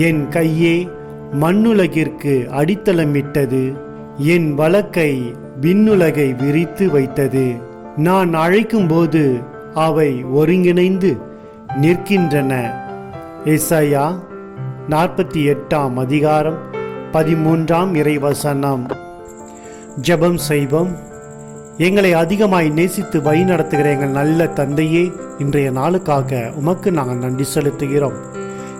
என் கையே மண்ணுலகிற்கு அடித்தளமிட்டது, என் வலக்கை விண்ணுலகை விரித்து வைத்தது. நான் அழைக்கும்போது அவை ஒருங்கிணைந்து நிற்கின்றன. எசாயா 48 அதிகாரம் 13 இறைவசனம். ஜெபம் செய்வோம். எங்களை அதிகமாய் நேசித்து வழி நடத்துகிற எங்கள் நல்ல தந்தையே, இன்றைய நாளுக்காக உமக்கு நாங்கள் நன்றி செலுத்துகிறோம்.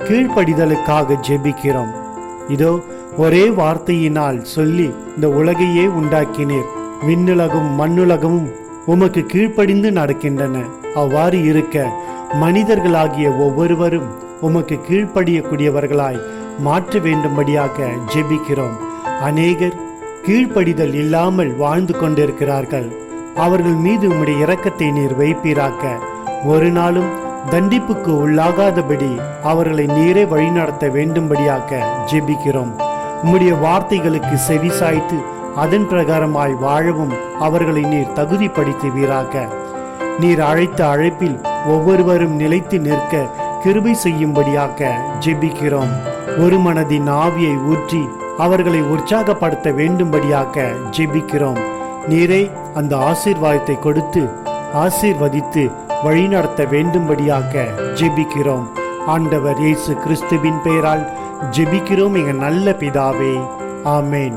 கீழ்ப்படிதலுக்காக ஜெபிக்கிறோம். இதோ ஒரே வார்த்தையினால் சொல்லி இந்த உலகையே உண்டாக்கினீர். விண்ணுலகும் மண்ணுலகமும் உமக்கு கீழ்ப்படிந்து நடக்கின்றன. அவ்வாறு இருக்க மனிதர்களாகிய ஒவ்வொருவரும் உமக்கு கீழ்ப்படியக்கூடியவர்களாய் மாற்ற வேண்டும்படியாக ஜெபிக்கிறோம். அநேகர் கீழ்ப்படிதல் இல்லாமல் வாழ்ந்து கொண்டிருக்கிறார்கள். அவர்கள் மீது உம்முடைய இரக்கத்தை நீர் வைப்பீராக்க. ஒரு நாளும் தண்டிப்புக்கு உள்ளாகாதபடி அவர்களை நீரே வழிநடத்த வேண்டும்படியாக ஜெபிக்கிறோம். உம்முடைய வார்த்தைகளுக்கு செவி சாய்த்து அதன் பிரகாரமாய் வாழவும் அவர்களை நீர் தகுதிப்படுத்துவீராக. நீர் அழைத்த அழைப்பில் ஒவ்வொருவரும் நிலைத்து நிற்க கிருபை செய்யும்படியாக ஜெபிக்கிறோம். ஒரு மனதின் ஆவியை ஊற்றி அவர்களை உற்சாகப்படுத்த வேண்டும்படியாக ஜெபிக்கிறோம். நீரே அந்த ஆசீர்வாதத்தை கொடுத்து ஆசீர்வதித்து வழிநடத்த வேண்டும்படியாக ஜெபிக்கிறோம். ஆண்டவர் இயேசு கிறிஸ்துவின் பெயரால் ஜெபிக்கிறோம் எங்கள் நல்ல பிதாவே. ஆமேன்.